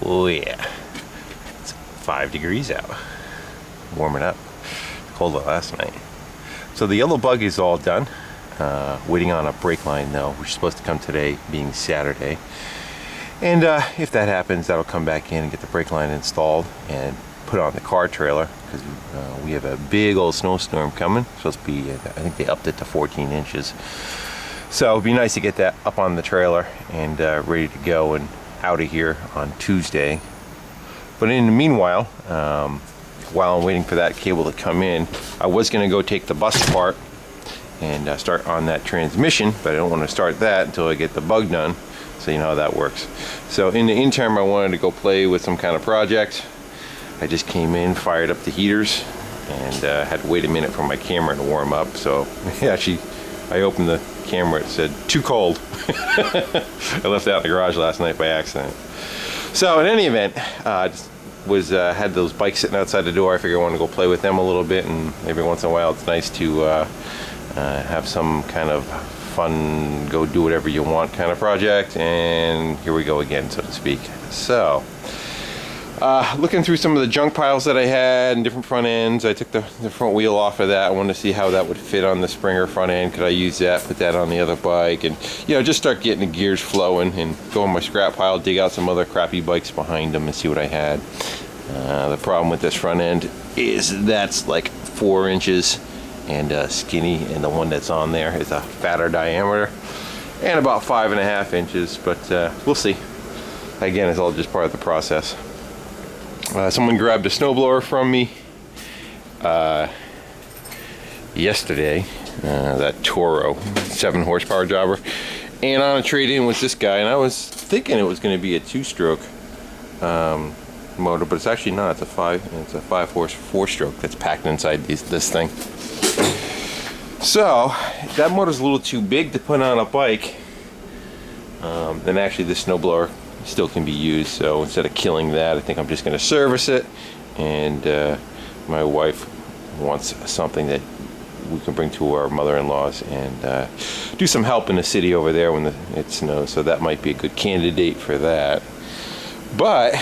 Oh yeah, it's 5 degrees out. Warming up. Colder last night. So the yellow bug is all done. Waiting on a brake line though, which is supposed to come today, being Saturday. And if that happens, that'll come back in and get the brake line installed and put on the car trailer, because we have a big old snowstorm coming. It's supposed to be, I think they upped it to 14 inches. So it'd be nice to get that up on the trailer and ready to go and out of here on Tuesday. But in the meanwhile, while I'm waiting for that cable to come in, I was going to go take the bus apart and start on that transmission, but I don't want to start that until I get the bug done, so you know how that works. So in the interim, I wanted to go play with some kind of project. I just came in, fired up the heaters, and had to wait a minute for my camera to warm up. So actually, I opened the camera, it said too cold. I left it out in the garage last night by accident. So in any event, had those bikes sitting outside the door. I figured I wanted to go play with them a little bit, and every once in a while it's nice to have some kind of fun, go do whatever you want kind of project. And here we go again, so to speak. So looking through some of the junk piles that I had and different front ends, I took the front wheel off of that. I wanted to see how that would fit on the Springer front end. Could I use that, put that on the other bike, and just start getting the gears flowing and go in my scrap pile, dig out some other crappy bikes behind them and see what I had. The problem with this front end is that's like 4 inches and skinny, and the one that's on there is a fatter diameter and about 5.5 inches, but we'll see. Again, it's all just part of the process. Someone grabbed a snowblower from me yesterday, that Toro 7 horsepower jobber, and on a trade-in was this guy, and I was thinking it was going to be a 2-stroke motor, but it's actually not. It's a 5-horse 4-stroke that's packed inside this thing. So that motor's a little too big to put on a bike. Then actually this snowblower still can be used, so instead of killing that, I think I'm just going to service it. And my wife wants something that we can bring to our mother-in-law's and do some help in the city over there when it snows, so that might be a good candidate for that. But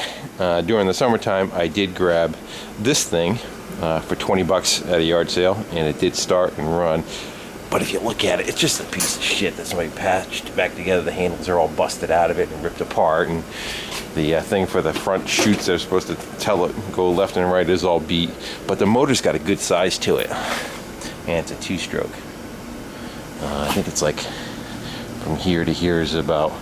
during the summertime, I did grab this thing for 20 bucks at a yard sale, and it did start and run. But if you look at it, it's just a piece of shit that somebody patched back together. The handles are all busted out of it and ripped apart, and the thing for the front chutes that are supposed to tell it go left and right is all beat. But the motor's got a good size to it, and it's a 2-stroke. I think it's like from here to here is about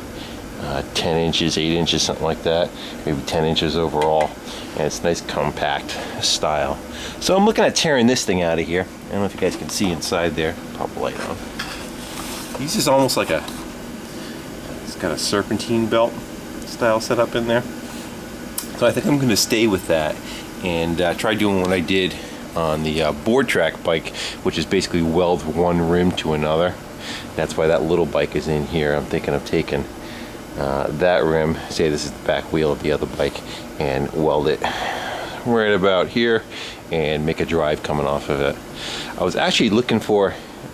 10 inches, 8 inches, something like that. Maybe 10 inches overall. And it's nice compact style. So I'm looking at tearing this thing out of here. I don't know if you guys can see inside there. Pop the light on. This is almost like it's got a serpentine belt style set up in there. So I think I'm going to stay with that and try doing what I did on the board track bike, which is basically weld one rim to another. That's why that little bike is in here. I'm thinking of taking that rim, say this is the back wheel of the other bike, and weld it right about here and make a drive coming off of it. I was actually looking for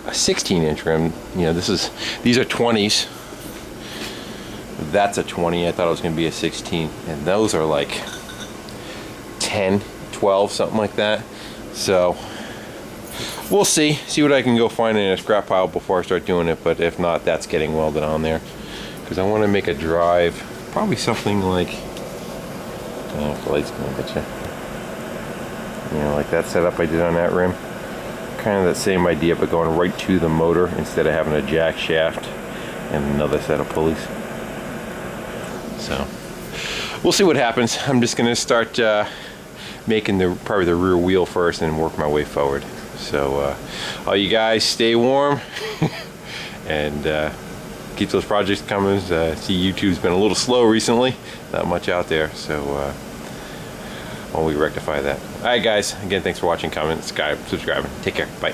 a 16-inch rim. These are 20s. That's a 20. I thought it was going to be a 16, and those are like 10, 12, something like that. So we'll see what I can go find in a scrap pile before I start doing it. But if not, that's getting welded on there, because I want to make a drive, probably something like, if the light's gonna get you, like that setup I did on that rim. Kind of the same idea, but going right to the motor instead of having a jack shaft and another set of pulleys. So we'll see what happens. I'm just gonna start making probably the rear wheel first and work my way forward. So all you guys, stay warm and keep those projects coming. See, YouTube's been a little slow recently, not much out there, so while we rectify that. Alright guys, again, thanks for watching, comment, subscribing. Take care, bye.